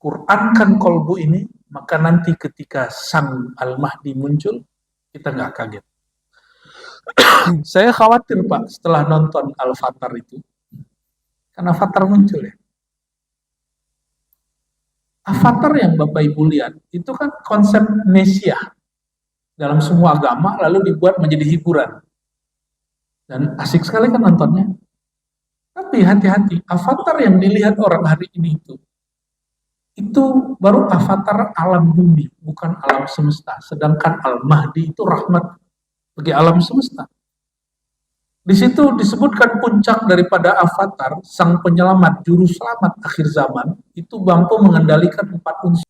Qurankan kolbu ini, maka nanti ketika sang Al-Mahdi muncul, kita nggak kaget. Saya khawatir Pak, setelah nonton Al-Fatar itu, karena Fatar muncul ya. Avatar yang Bapak Ibu lihat, itu kan konsep Nesia dalam semua agama, lalu dibuat menjadi hiburan. Dan asik sekali kan nontonnya. Tapi hati-hati, avatar yang dilihat orang hari ini itu baru avatar alam bumi, bukan alam semesta. Sedangkan Al-Mahdi itu rahmat bagi alam semesta. Di situ disebutkan puncak daripada avatar, sang penyelamat, juru selamat akhir zaman, itu mampu mengendalikan 4 unsur.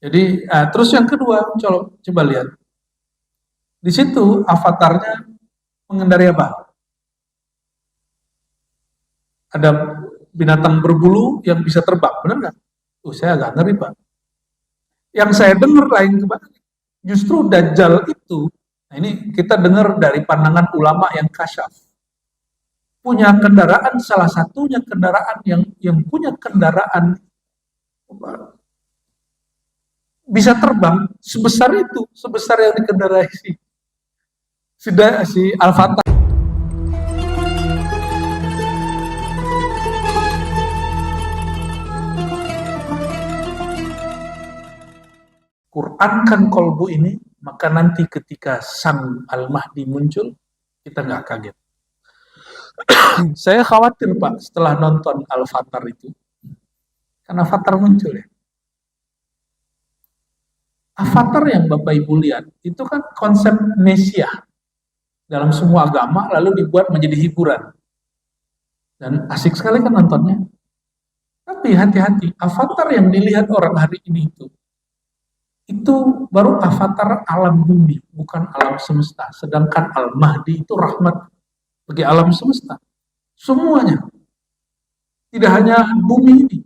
Jadi, terus yang kedua, coba lihat. Di situ avatarnya mengendari apa? Ada binatang berbulu yang bisa terbang, benar nggak? Saya agak ngeri Pak. Yang saya dengar lain kebalik. Justru Dajjal itu, nah ini kita dengar dari pandangan ulama yang kasyaf. Punya kendaraan, salah satunya kendaraan yang punya kendaraan bisa terbang sebesar itu, sebesar yang dikendarai si Al-Fatar. Qurankan kolbu ini, maka nanti ketika sang Al-Mahdi muncul, kita nggak kaget. Saya khawatir Pak, setelah nonton Al-Fatar itu, karena Fatar muncul ya. Avatar yang Bapak Ibu lihat, itu kan konsep Nesia dalam semua agama, lalu dibuat menjadi hiburan. Dan asik sekali kan nontonnya. Tapi hati-hati, avatar yang dilihat orang hari ini itu baru avatar alam bumi, bukan alam semesta. Sedangkan Al-Mahdi itu rahmat bagi alam semesta. Semuanya. Tidak hanya bumi ini.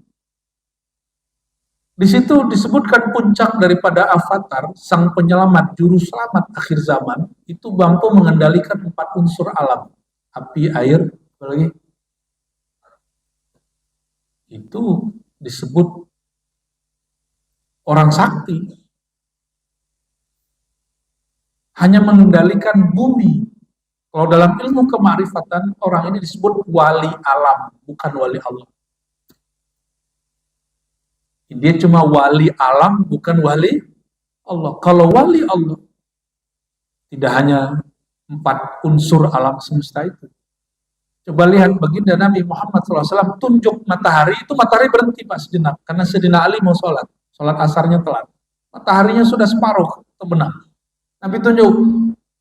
Di situ disebutkan puncak daripada avatar, sang penyelamat, juru selamat akhir zaman, itu mampu mengendalikan 4 unsur alam. Api, air, apa lagi? Itu disebut orang sakti. Hanya mengendalikan bumi. Kalau dalam ilmu kemarifatan, orang ini disebut wali alam, bukan wali Allah. Dia cuma wali alam, bukan wali Allah. Kalau wali Allah, tidak hanya 4 unsur alam semesta itu. Coba lihat baginda Nabi Muhammad SAW tunjuk matahari, itu matahari berhenti Pak sejenak, karena Sayyidina Ali mau sholat asarnya telat. Mataharinya sudah separuh, terbenam. Nabi tunjuk,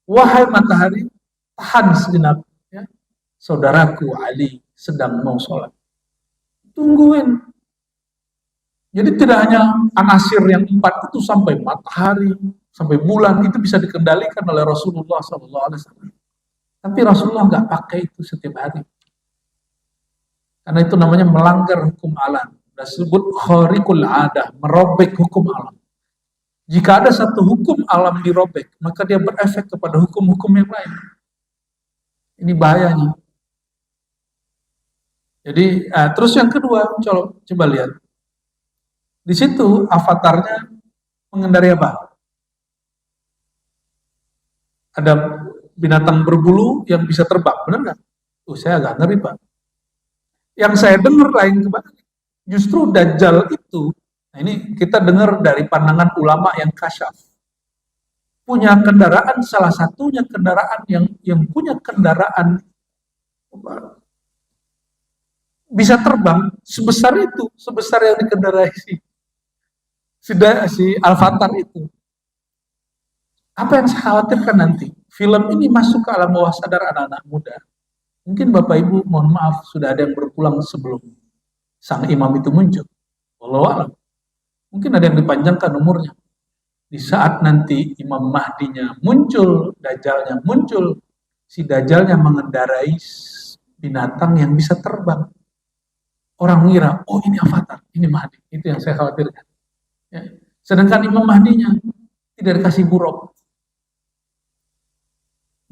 wahai matahari, tahan sejenak. Ya. Saudaraku Ali sedang mau sholat. Tungguin. Jadi tidak hanya anasir yang 4 itu, sampai matahari, sampai bulan, itu bisa dikendalikan oleh Rasulullah SAW. Tapi Rasulullah nggak pakai itu setiap hari. Karena itu namanya melanggar hukum alam. Disebut khariqul adah, merobek hukum alam. Jika ada satu hukum alam dirobek, maka dia berefek kepada hukum-hukum yang lain. Ini bahayanya. Jadi, terus yang kedua, coba lihat. Di situ avatarnya mengendari apa? Ada binatang berbulu yang bisa terbang, benar nggak? Saya agak ngeri Pak. Yang saya dengar lain kebalik. Justru Dajjal itu, nah ini kita dengar dari pandangan ulama yang kasyaf. Punya kendaraan, salah satunya kendaraan yang punya kendaraan bisa terbang sebesar itu, sebesar yang dikendarai si Al-Fatar itu. Apa yang saya khawatirkan nanti, film ini masuk ke alam bawah sadar anak-anak muda. Mungkin Bapak Ibu, mohon maaf, sudah ada yang berpulang sebelum sang imam itu muncul. Wallahu a'lam. Mungkin ada yang dipanjangkan umurnya. Di saat nanti Imam Mahdinya muncul, Dajjalnya muncul, si Dajjalnya mengendarai binatang yang bisa terbang. Orang mengira, oh ini avatar, ini Mahdi. Itu yang saya khawatirkan. Ya. Sedangkan Imam Mahdinya tidak dikasih buruk.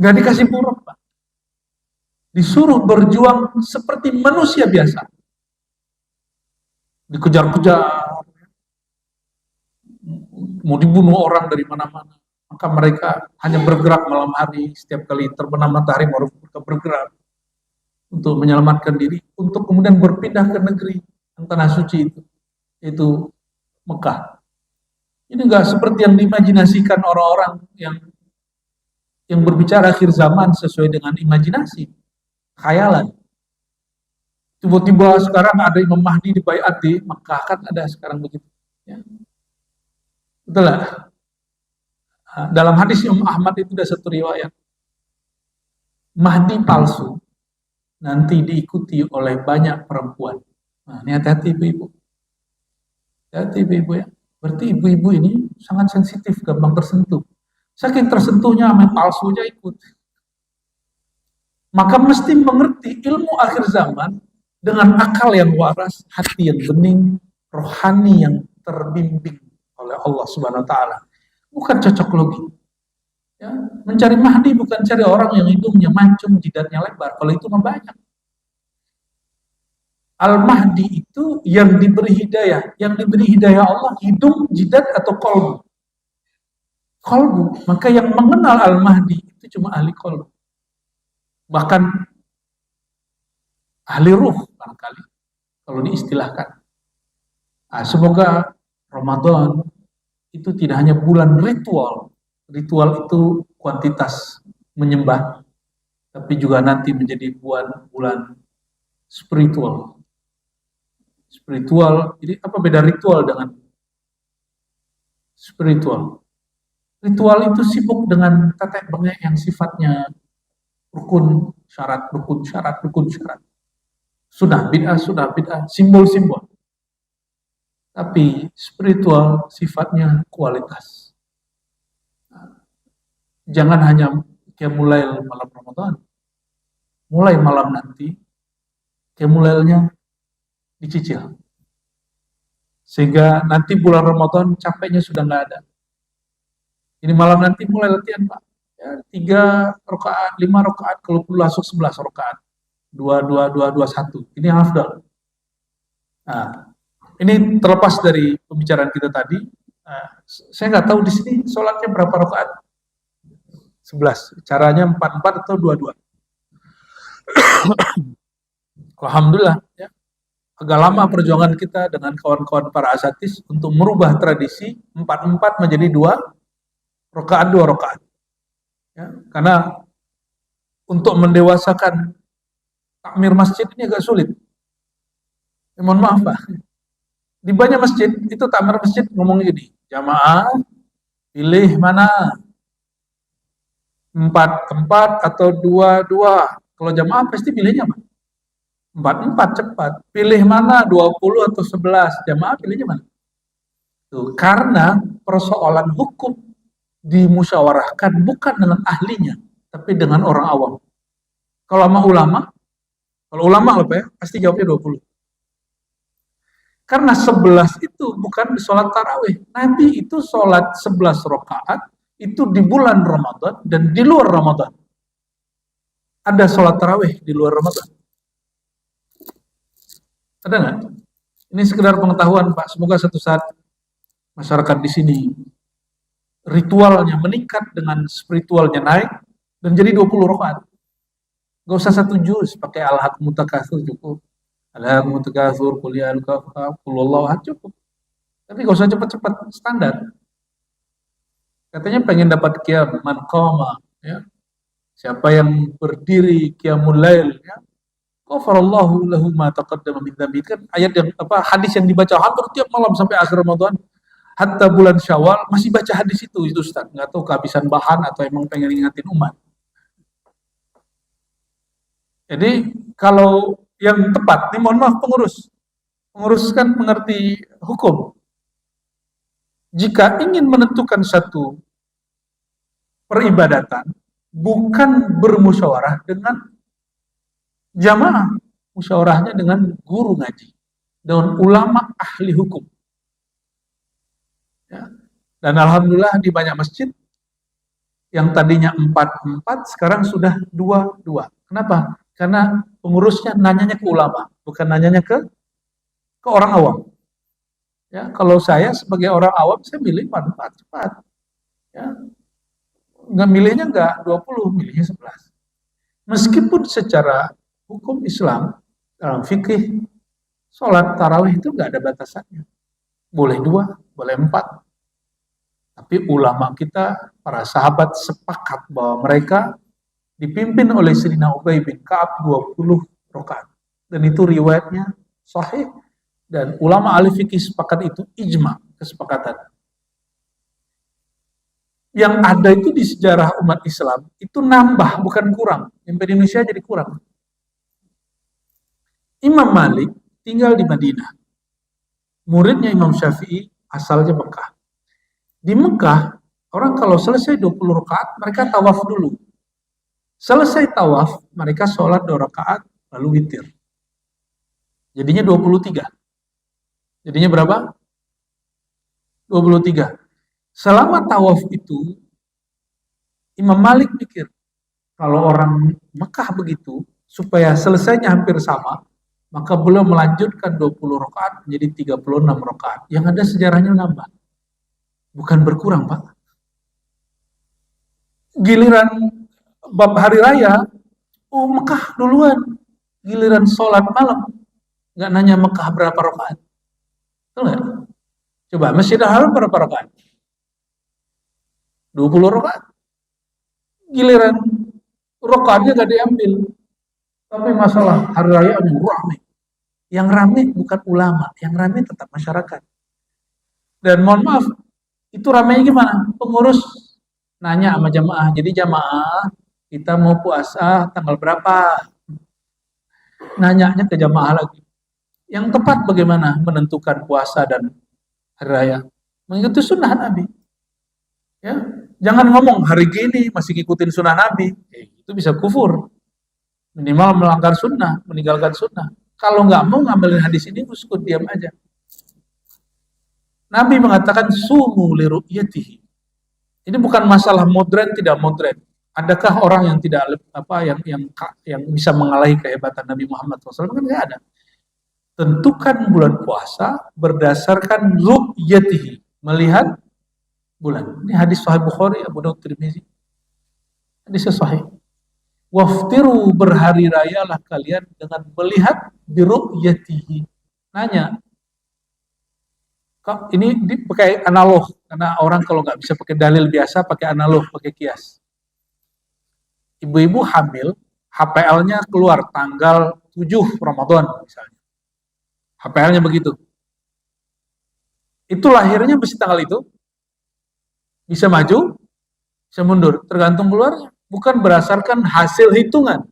Nggak dikasih buruk, Pak. Disuruh berjuang seperti manusia biasa. dikejar-kejar, mau dibunuh orang dari mana-mana. Maka mereka hanya bergerak malam hari, setiap kali terbenam matahari baru mereka bergerak untuk menyelamatkan diri, untuk kemudian berpindah ke negeri yang tanah suci itu Mekah. Ini enggak seperti yang diimajinasikan orang-orang yang berbicara akhir zaman sesuai dengan imajinasi, khayalan. Tiba-tiba sekarang ada Imam Mahdi di Baiat di Mekah, kan ada sekarang begitu. Ya. Betul lah. Dalam hadis Imam Ahmad itu ada satu riwayat, Mahdi palsu nanti diikuti oleh banyak perempuan. Nah, ini hati-hati ibu-ibu. Hati ibu-ibu ya. Berarti ibu-ibu ini sangat sensitif, gampang tersentuh. Saking tersentuhnya sama palsu aja ikut. Maka mesti mengerti ilmu akhir zaman dengan akal yang waras, hati yang bening, rohani yang terbimbing oleh Allah Subhanahu wa taala. Bukan cocok logi. Ya, mencari Mahdi bukan cari orang yang hidungnya mancung, jidatnya lebar. Kalau itu mah banyak. Al-Mahdi itu yang diberi hidayah. Yang diberi hidayah Allah, hidung, jidat, atau kolbu. Kolbu. Maka yang mengenal Al-Mahdi itu cuma ahli kolbu. Bahkan ahli ruh barangkali, kalau diistilahkan. Nah, semoga Ramadan itu tidak hanya bulan ritual. Ritual itu kuantitas menyembah, tapi juga nanti menjadi bulan spiritual. Spiritual, jadi apa beda ritual dengan spiritual? Ritual itu sibuk dengan tetek bengek yang sifatnya rukun syarat, rukun syarat, rukun syarat. Sudah bid'ah, simbol-simbol. Tapi spiritual sifatnya kualitas. Jangan hanya mulai malam Ramadan. Mulai malam nanti, mulainya dicicil. Sehingga nanti bulan Ramadan capeknya sudah nggak ada. Ini malam nanti mulai latihan Pak. Ya, 3 rakaat, 5 rakaat, kalau perlu langsung 11 rakaat. 2, 1. Ini yang afdal. Nah, ini terlepas dari pembicaraan kita tadi. Nah, saya nggak tahu di sini sholatnya berapa rakaat. 11. Caranya 4 atau 2. Alhamdulillah ya. Agak lama perjuangan kita dengan kawan-kawan para asatis untuk merubah tradisi 4 menjadi 2 rakaat. Ya, karena untuk mendewasakan takmir masjid ini agak sulit. Ya, mohon maaf Pak. Di banyak masjid itu takmir masjid ngomong gini, jamaah pilih mana 4 atau 2. Kalau jamaah pasti pilihnya Pak. 4 cepat. Pilih mana 20 atau 11, jamaah pilihnya mana? Tuh, karena persoalan hukum dimusyawarahkan bukan dengan ahlinya, tapi dengan orang awam. Kalau sama ulama apa ya, pasti jawabnya 20. Karena 11 itu bukan sholat tarawih. Nabi itu sholat 11 rakaat itu di bulan Ramadan dan di luar Ramadan. Ada sholat tarawih di luar Ramadan. Ada nggak? Ini sekedar pengetahuan Pak. Semoga suatu saat masyarakat di sini ritualnya meningkat dengan spiritualnya naik dan jadi 20 rakaat. Gak usah 1 juz, pakai al-haqqul mutakatsir cukup. Al-haqqul mutakatsir, qul ya al-kafar, qul wallahu ahad cukup. Tapi gak usah cepat-cepat, standar. Katanya pengen dapat qiyam man qama, ya. Siapa yang berdiri qiyamul lail, ya. Ghafarallahu lahu ma taqaddama min dzambi. Kan ayat yang hadis yang dibaca hampir tiap malam sampai akhir Ramadan. Hatta bulan Syawal masih baca hadis itu Ustaz. Enggak tahu kehabisan bahan atau emang pengen ingatin umat. Jadi kalau yang tepat, ini mohon maaf pengurus kan mengerti hukum. Jika ingin menentukan satu peribadatan, bukan bermusyawarah dengan jamaah, musyawarahnya dengan guru ngaji, dengan ulama ahli hukum. Ya. Dan alhamdulillah di banyak masjid yang tadinya 4 sekarang sudah 2. Kenapa? Karena pengurusnya nanyanya ke ulama, bukan nanyanya ke orang awam. Ya, kalau saya sebagai orang awam, saya milih 4 cepat. Ya, nggak milihnya nggak 20, milihnya 11. Meskipun secara hukum Islam, dalam fikih, sholat tarawih itu nggak ada batasannya. Boleh 2, boleh 4. Tapi ulama kita, para sahabat sepakat bahwa mereka dipimpin oleh Sayyidina Ubay bin Ka'ab 20 rakaat. Dan itu riwayatnya sahih. Dan ulama ahli fikih sepakat itu ijma, kesepakatan. Yang ada itu di sejarah umat Islam, itu nambah, bukan kurang. Yang di Indonesia jadi kurang. Imam Malik tinggal di Madinah. Muridnya Imam Syafi'i asalnya Mekah. Di Mekah, orang kalau selesai 20 rakaat, mereka tawaf dulu. Selesai tawaf, mereka sholat 2 rakaat, lalu witir. Jadinya 23. Jadinya berapa? 23. Selama tawaf itu, Imam Malik mikir, kalau orang Mekah begitu, supaya selesainya hampir sama, maka beliau melanjutkan 20 rakaat menjadi 36 rakaat. Yang ada sejarahnya nambah. Bukan berkurang, Pak. Giliran bab hari raya, oh Mekah duluan. Giliran sholat malam, nggak nanya Mekah berapa rakaat. Betul nggak? Coba, Masjidil Haram berapa rakaat? 20 rakaat. Giliran rakaatnya gak diambil. Tapi masalah hari raya yang ramai. Yang ramai bukan ulama, yang ramai tetap masyarakat. Dan mohon maaf, itu ramainya gimana? Pengurus nanya sama jamaah. Jadi jamaah, kita mau puasa tanggal berapa? Nanyanya ke jamaah lagi. Yang tepat bagaimana menentukan puasa dan hari raya? Mengikuti sunnah Nabi. Ya, jangan ngomong hari gini masih ngikutin sunnah Nabi. Itu bisa kufur. Minimal melanggar sunnah, meninggalkan sunnah. Kalau nggak mau ngambilin hadis ini, uskut, diam aja. Nabi mengatakan sumu li ru'yatihi. Ini bukan masalah modern tidak modern. Adakah orang yang tidak yang bisa mengalahi kehebatan Nabi Muhammad SAW? Kan nggak ada. Tentukan bulan puasa berdasarkan ru'yatihi, melihat bulan. Ini hadis Sahih Bukhari, Abu Daud, Tirmizi. Hadis sahih. Waftiru, berhari rayalah kalian dengan melihat biru'yatihi. Nanya. Ini pakai analog, karena orang kalau nggak bisa pakai dalil biasa, pakai analog, pakai kias. Ibu-ibu hamil, HPL-nya keluar tanggal 7 Ramadan misalnya. HPL-nya begitu. Itu lahirnya mesti tanggal itu. Bisa maju, bisa mundur, tergantung keluarnya. Bukan berdasarkan hasil hitungan.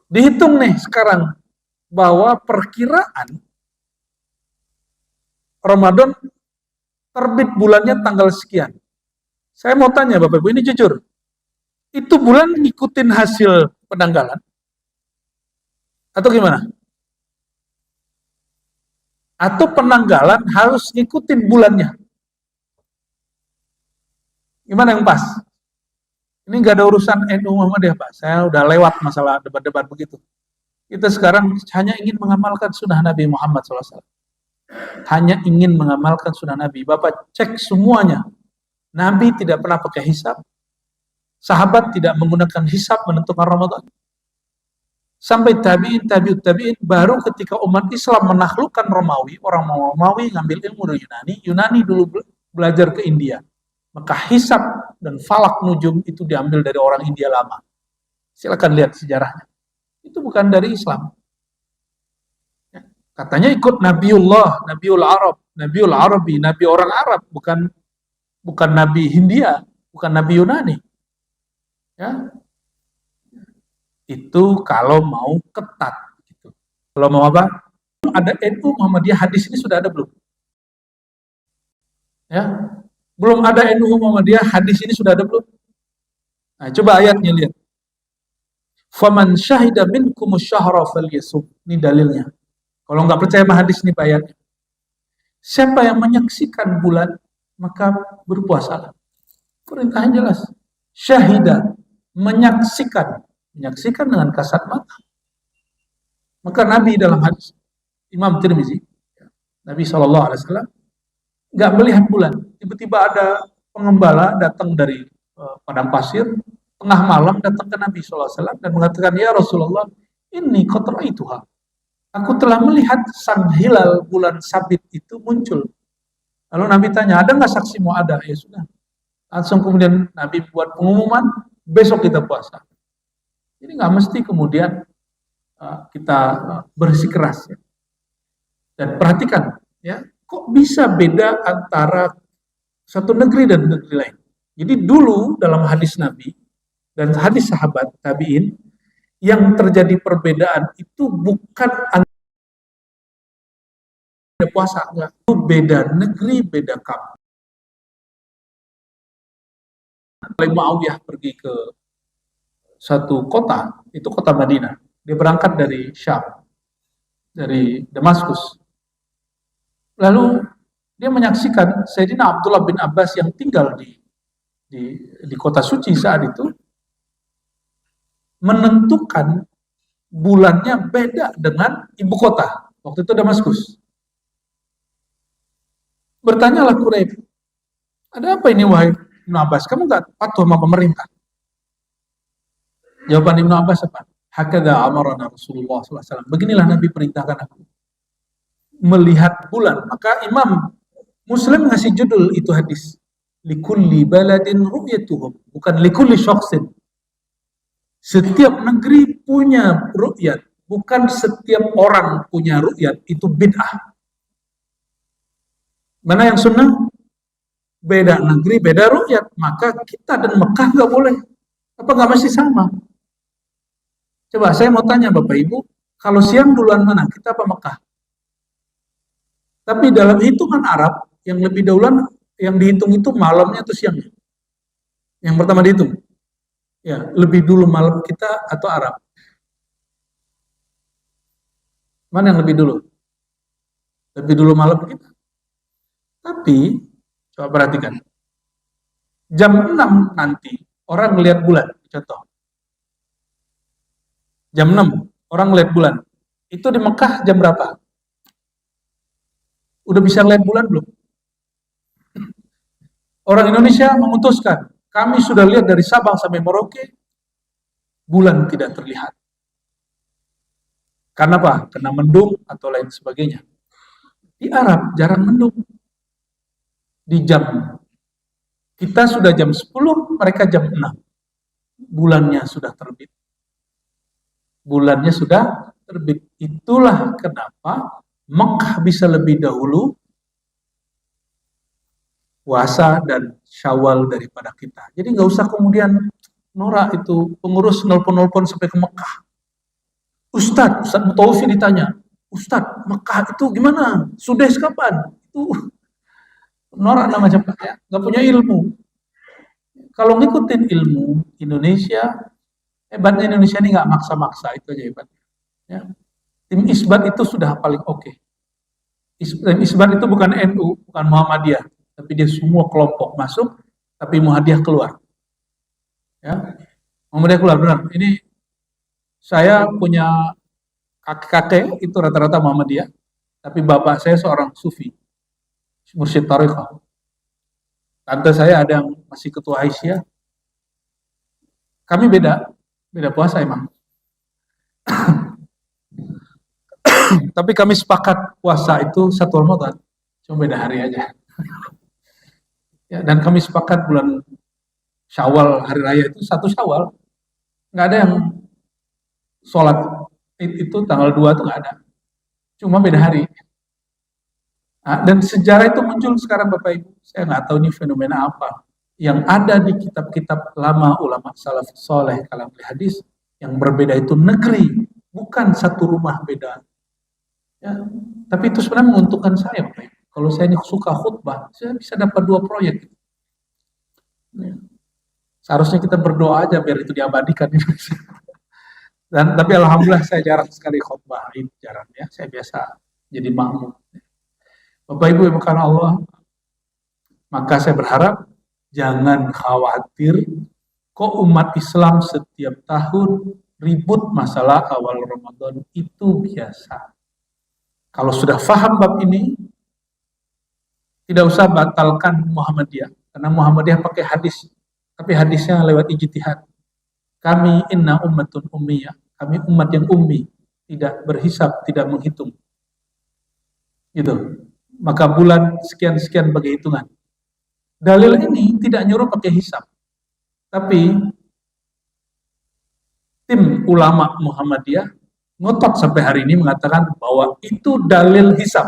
Dihitung nih sekarang bahwa perkiraan Ramadan terbit bulannya tanggal sekian. Saya mau tanya Bapak Ibu, ini jujur. Itu bulan ngikutin hasil penanggalan? Atau gimana? Atau penanggalan harus ngikutin bulannya? Gimana yang pas? Ini nggak ada urusan NU Muhammadiyah, Pak. Saya udah lewat masalah debat-debat begitu. Kita sekarang hanya ingin mengamalkan sunnah Nabi Muhammad SAW. Hanya ingin mengamalkan sunnah Nabi. Bapak cek semuanya. Nabi tidak pernah pakai hisab. Sahabat tidak menggunakan hisab menentukan Ramadan. Sampai tabi'in, tabi'in, baru ketika umat Islam menaklukkan Romawi, orang Romawi ngambil ilmu dari Yunani. Yunani dulu belajar ke India. Maka hisab dan falak nujum itu diambil dari orang India lama. Silakan lihat sejarahnya. Itu bukan dari Islam. Katanya ikut Nabiullah, Nabiul Arab, Nabiul Arabi, Nabi orang Arab, bukan Nabi Hindia, bukan Nabi Yunani. Ya. Itu kalau mau ketat. Gitu. Kalau mau apa? Ada NU Muhammadiyah, hadis ini sudah ada belum? Ya. Belum ada NU Muhammadiyah, hadis ini sudah ada belum? Nah, coba ayatnya lihat. Faman syahida minkum syahra falyasum. Ini dalilnya. Kalau nggak percaya sama hadis ini ayatnya. Siapa yang menyaksikan bulan, maka berpuasalah. Perintahnya jelas. Syahida, menyaksikan. Menyaksikan dengan kasat mata. Maka Nabi dalam hadis Imam Tirmizi Nabi SAW nggak melihat bulan. Tiba-tiba ada pengembala datang dari padang pasir, tengah malam datang ke Nabi SAW dan mengatakan, ya Rasulullah, ini kotor itu. Aku telah melihat sang hilal bulan sabit itu muncul. Lalu Nabi tanya, ada nggak saksimu? Ada. Ya sudah. Langsung kemudian Nabi buat pengumuman, besok kita puasa. Jadi nggak mesti kemudian kita bersikeras. Ya. Dan perhatikan, ya, kok bisa beda antara satu negeri dan negeri lain. Jadi dulu dalam hadis Nabi dan hadis sahabat tabi'in, yang terjadi perbedaan itu bukan ada puasa, enggak. Itu beda negeri, beda kampung. Muawiyah pergi ke satu kota, itu kota Madinah. Dia berangkat dari Syam, dari Damaskus. Lalu dia menyaksikan Sayyidina Abdullah bin Abbas yang tinggal di kota suci saat itu, menentukan bulannya beda dengan ibu kota. Waktu itu Damaskus. Bertanyalah Quraib, ada apa ini wahai Ibnu Abbas? Kamu nggak patuh sama pemerintah? Jawaban Ibnu Abbas apa? Hakadha amarana Rasulullah SAW. Beginilah Nabi perintahkan aku melihat bulan. Maka Imam Muslim ngasih judul itu hadis, likulli baladin ru'yatuhum, bukan likulli syakhsin. Setiap negeri punya ru'yat, bukan setiap orang punya ru'yat. Itu bid'ah. Mana yang sunnah? Beda negeri, beda ru'yat. Maka kita dan Mekah nggak boleh. Apa nggak mesti sama? Coba saya mau tanya Bapak Ibu, kalau siang duluan mana? Kita apa Mekah? Tapi dalam hitungan Arab, yang lebih duluan, yang dihitung itu malamnya atau siangnya? Yang pertama dihitung. Ya, lebih dulu malam kita atau Arab? Mana yang lebih dulu? Lebih dulu malam kita. Tapi, coba perhatikan. Jam 6 nanti, orang melihat bulan. Contoh. Jam 6, orang melihat bulan. Itu di Mekah jam berapa? Udah bisa lihat bulan belum? Orang Indonesia memutuskan, kami sudah lihat dari Sabang sampai Merauke, bulan tidak terlihat. Karena apa? Karena mendung atau lain sebagainya. Di Arab jarang mendung. Di jam, kita sudah jam 10, mereka jam 6. Bulannya sudah terbit. Bulannya sudah terbit. Itulah kenapa Mekah bisa lebih dahulu puasa dan Syawal daripada kita. Jadi nggak usah kemudian norak itu pengurus nelpon-nelpon sampai ke Mekah. Ustadz Mutawfi ditanya, Ustadz, Mekah itu gimana? Sudes kapan? Itu norak namanya Pak ya, nggak punya ilmu. Kalau ngikutin ilmu Indonesia, hebatnya Indonesia ini nggak maksa-maksa, itu aja hebatnya. Ya. Tim Isbat itu sudah paling oke. Tim Isbat itu bukan NU, bukan Muhammadiyah, tapi dia semua kelompok masuk, tapi Muhammadiyah keluar. Ya, Muhammadiyah keluar benar. Ini saya punya kakek-kakek itu rata-rata Muhammadiyah, tapi bapak saya seorang sufi, mursyid tariqah. Tante saya ada yang masih ketua Aisyah. Kami beda puasa emang. Tapi kami sepakat puasa itu 1 Ramadan, cuma beda hari aja. Ya, dan kami sepakat bulan Syawal, hari raya itu 1 Syawal. Nggak ada yang sholat itu tanggal 2 itu nggak ada. Cuma beda hari. Nah, dan sejarah itu muncul sekarang Bapak Ibu. Saya nggak tahu ini fenomena apa. Yang ada di kitab-kitab lama ulama salaf soleh kalam hadis, yang berbeda itu negeri, bukan satu rumah beda. Ya, tapi itu sebenarnya menguntungkan saya, Bapak Ibu. Kalau saya ini suka khutbah, saya bisa dapat 2 proyek. Ya. Seharusnya kita berdoa aja biar itu diabadikan. Dan tapi alhamdulillah saya jarang sekali khutbah, ini jarang ya. Saya biasa jadi makmum. Bapak Ibu yang bukan Allah, maka saya berharap jangan khawatir kok umat Islam setiap tahun ribut masalah awal Ramadan, itu biasa. Kalau sudah paham bab ini, Tidak usah batalkan Muhammadiyah, karena Muhammadiyah pakai hadis, tapi hadisnya lewat ijtihad. Kami inna ummatun ummiyah, kami umat yang ummi, tidak berhisab, tidak menghitung. Gitu. Maka bulan sekian-sekian bagi hitungan. Dalil ini tidak nyuruh pakai hisab, tapi tim ulama Muhammadiyah ngotot sampai hari ini mengatakan bahwa itu dalil hisab.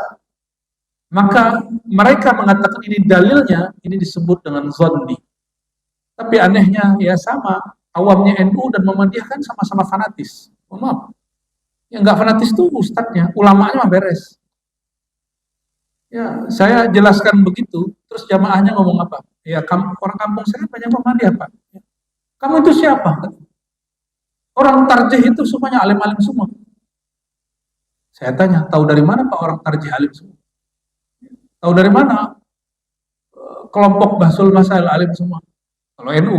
Maka mereka mengatakan ini dalilnya, ini disebut dengan zonni. Tapi anehnya ya sama, awamnya NU dan Muhammadiyah kan sama-sama fanatis. Maaf, yang nggak fanatis itu ustadznya, ulamanya mah beres. Ya, saya jelaskan begitu, terus jamaahnya ngomong apa? Ya, orang kampung saya banyak Muhammadiyah, Pak. Kamu itu siapa? Orang tarjih itu semuanya alim-alim semua. Saya tanya, tahu dari mana Pak orang tarjih alim semua? Tahu dari mana kelompok Bahsul Masail alim semua? Kalau NU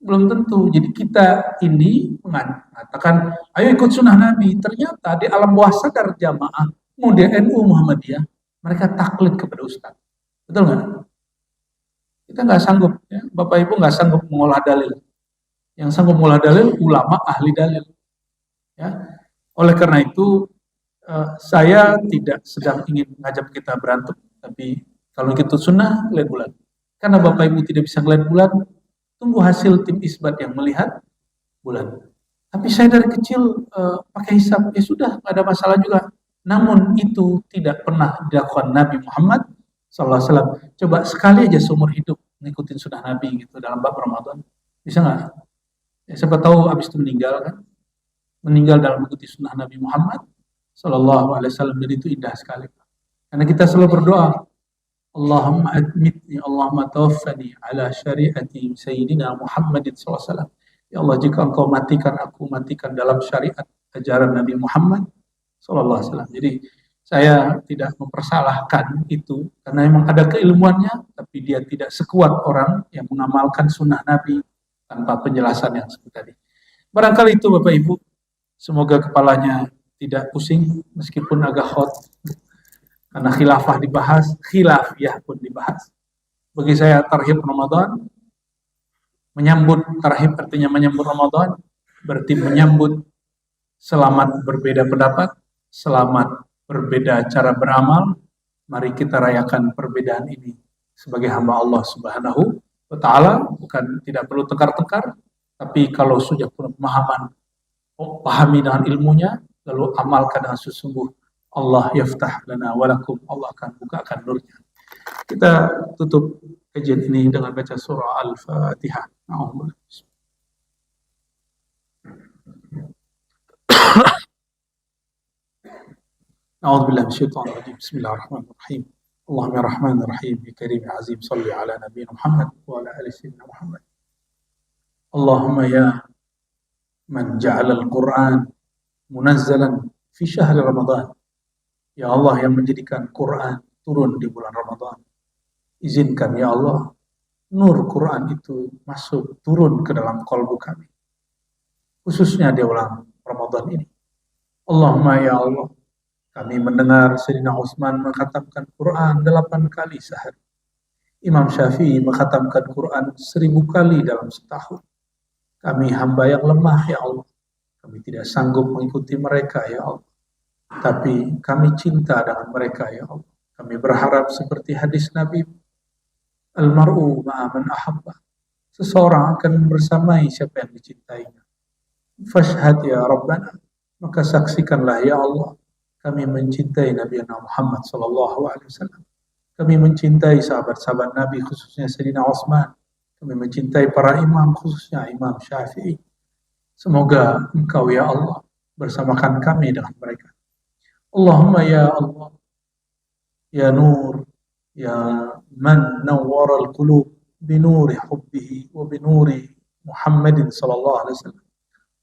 belum tentu. Jadi kita ini mengatakan, ayo ikut sunnah Nabi. Ternyata di alam bawah sadar jamaah, kemudian NU Muhammadiyah, mereka taklid kepada Ustaz. Betul nggak? Kita nggak sanggup, ya. Bapak Ibu nggak sanggup mengolah dalil. Yang sanggup mengolah dalil, ulama ahli dalil. Ya. Oleh karena itu, saya tidak sedang ingin mengajak kita berantem, tapi kalau gitu sunnah, lihat bulan. Karena Bapak Ibu tidak bisa melihat bulan, tunggu hasil tim isbat yang melihat bulan. Tapi saya dari kecil pakai hisab, ya sudah, nggak ada masalah juga. Namun itu tidak pernah dilakukan Nabi Muhammad SAW. Coba sekali aja seumur hidup ngikutin sunnah Nabi gitu dalam bab Ramadan, bisa nggak? Ya, siapa tahu habis itu meninggal kan? Meninggal dalam mengikuti sunnah Nabi Muhammad SAW, dan itu indah sekali. Karena kita selalu berdoa, Allahumma admitni, Allahumma tawaffani ala syariati Sayyidina Muhammadin SAW. Ya Allah, jika engkau matikan aku, matikan dalam syariat ajaran Nabi Muhammad SAW. Jadi saya tidak mempersalahkan itu, karena memang ada keilmuannya, tapi dia tidak sekuat orang yang mengamalkan sunnah Nabi tanpa penjelasan yang seperti tadi. Barangkali itu Bapak Ibu, semoga kepalanya tidak pusing meskipun agak hot. Karena khilafah dibahas, khilafiyah pun dibahas. Bagi saya tarhib Ramadan, menyambut tarhib artinya menyambut Ramadan, berarti menyambut selamat berbeda pendapat, selamat berbeda cara beramal. Mari kita rayakan perbedaan ini sebagai hamba Allah Subhanahu wa Ta'ala. Bukan tidak perlu tekar-tekar, tapi kalau sudah punya pemahaman, pahami dengan ilmunya, lalu amalkan dengan sesungguh, Allah yaftah lana walakum, Allah akan bukakan nurnya. Kita tutup kajian ini dengan baca surah Al-Fatihah. A'udzubillahi minasyaitonir rajim. Bismillahirrahmanirrahim. Allahumma ya rahmanir rahim, ya karim ya azim, salli ala nabiyina Muhammad wa ala ali sayyidina Muhammad. Allahumma ya man ja'ala al-Qur'an munazzalan fi syahri Ramadan. Ya Allah yang menjadikan Quran turun di bulan Ramadan. Izinkan ya Allah, nur Quran itu masuk, turun ke dalam kalbu kami. Khususnya di bulan Ramadan ini. Allahumma ya Allah, kami mendengar Sayyidina Utsman mengkhatamkan Quran 8 kali sehari. Imam Syafi'i mengkhatamkan Quran 1000 kali dalam setahun. Kami hamba yang lemah ya Allah. Kami tidak sanggup mengikuti mereka ya Allah. Tapi kami cinta dengan mereka ya Allah. Kami berharap seperti hadis Nabi, Al-mar'u ma'aman ahabba. Seseorang akan bersamai siapa yang dicintainya. Fashhad ya Rabbana. Maka saksikanlah ya Allah. Kami mencintai Nabi Muhammad SAW. Kami mencintai sahabat-sahabat Nabi, khususnya Sayyidina Utsman. Kami mencintai para imam, khususnya Imam Syafi'i. Semoga Engkau ya Allah bersamakan kami dengan mereka. Allahumma ya Allah, ya Nur, ya man nawwara al-qulub binuri hubbihi wa binuri Muhammadin sallallahu alaihi wasallam.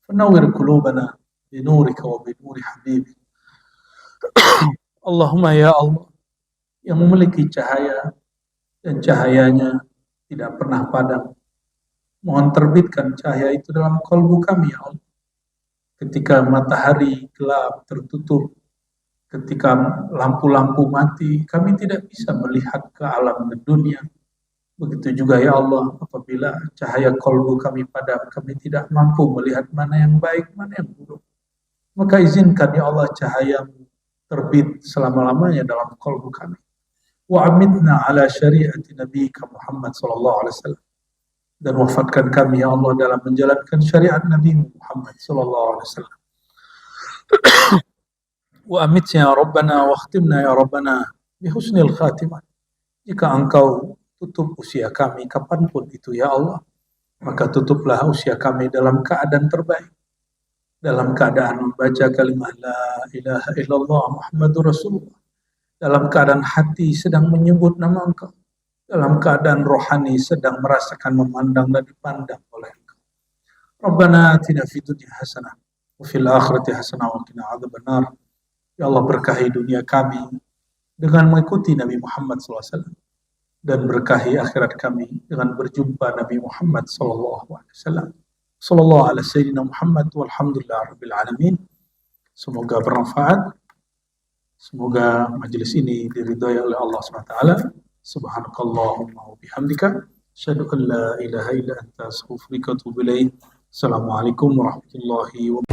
Fanawwir qulubana binurika wa binuri habibik. Allahumma ya Allah, yang memiliki cahaya dan cahayanya tidak pernah padam. Mohon terbitkan cahaya itu dalam kalbu kami ya Allah. Ketika matahari gelap tertutup, ketika lampu-lampu mati, kami tidak bisa melihat ke alam dunia. Begitu juga ya Allah, apabila cahaya kolbu kami padam, kami tidak mampu melihat mana yang baik, mana yang buruk. Maka izinkan ya Allah cahayamu terbit selama-lamanya dalam kolbu kami. Wa amitna ala syariati nabiyika Muhammad sallallahu alaihi wasallam. Dan wafatkan kami ya Allah dalam menjalankan syariat Nabi Muhammad sallallahu alaihi wasallam. Wa amitna ya Rabbana wa khtimna ya Rabbana bihusnil khatimah. Jika engkau tutup usia kami kapanpun itu ya Allah, maka tutuplah usia kami dalam keadaan terbaik, dalam keadaan membaca kalimat la ilaha illallah Muhammadur Rasulullah, dalam keadaan hati sedang menyebut nama engkau, dalam keadaan rohani sedang merasakan memandang dan dipandang oleh engkau. Rabbana atina fid dunya hasanah wa fil akhirati hasanah wa qina adzabannar. Ya Allah, berkahi dunia kami dengan mengikuti Nabi Muhammad SAW, dan berkahi akhirat kami dengan berjumpa Nabi Muhammad sallallahu alaihi wasallam. Sallallahu ala sayyidina Muhammad walhamdulillah rabbil alamin. Semoga bermanfaat. Semoga majelis ini diridhai oleh Allah SWT. Subhanakallahumma wa bihamdika asyhadu an la ilaha illa anta astaghfiruka wa atubu ilaik. Assalamualaikum warahmatullahi wabarakatuh.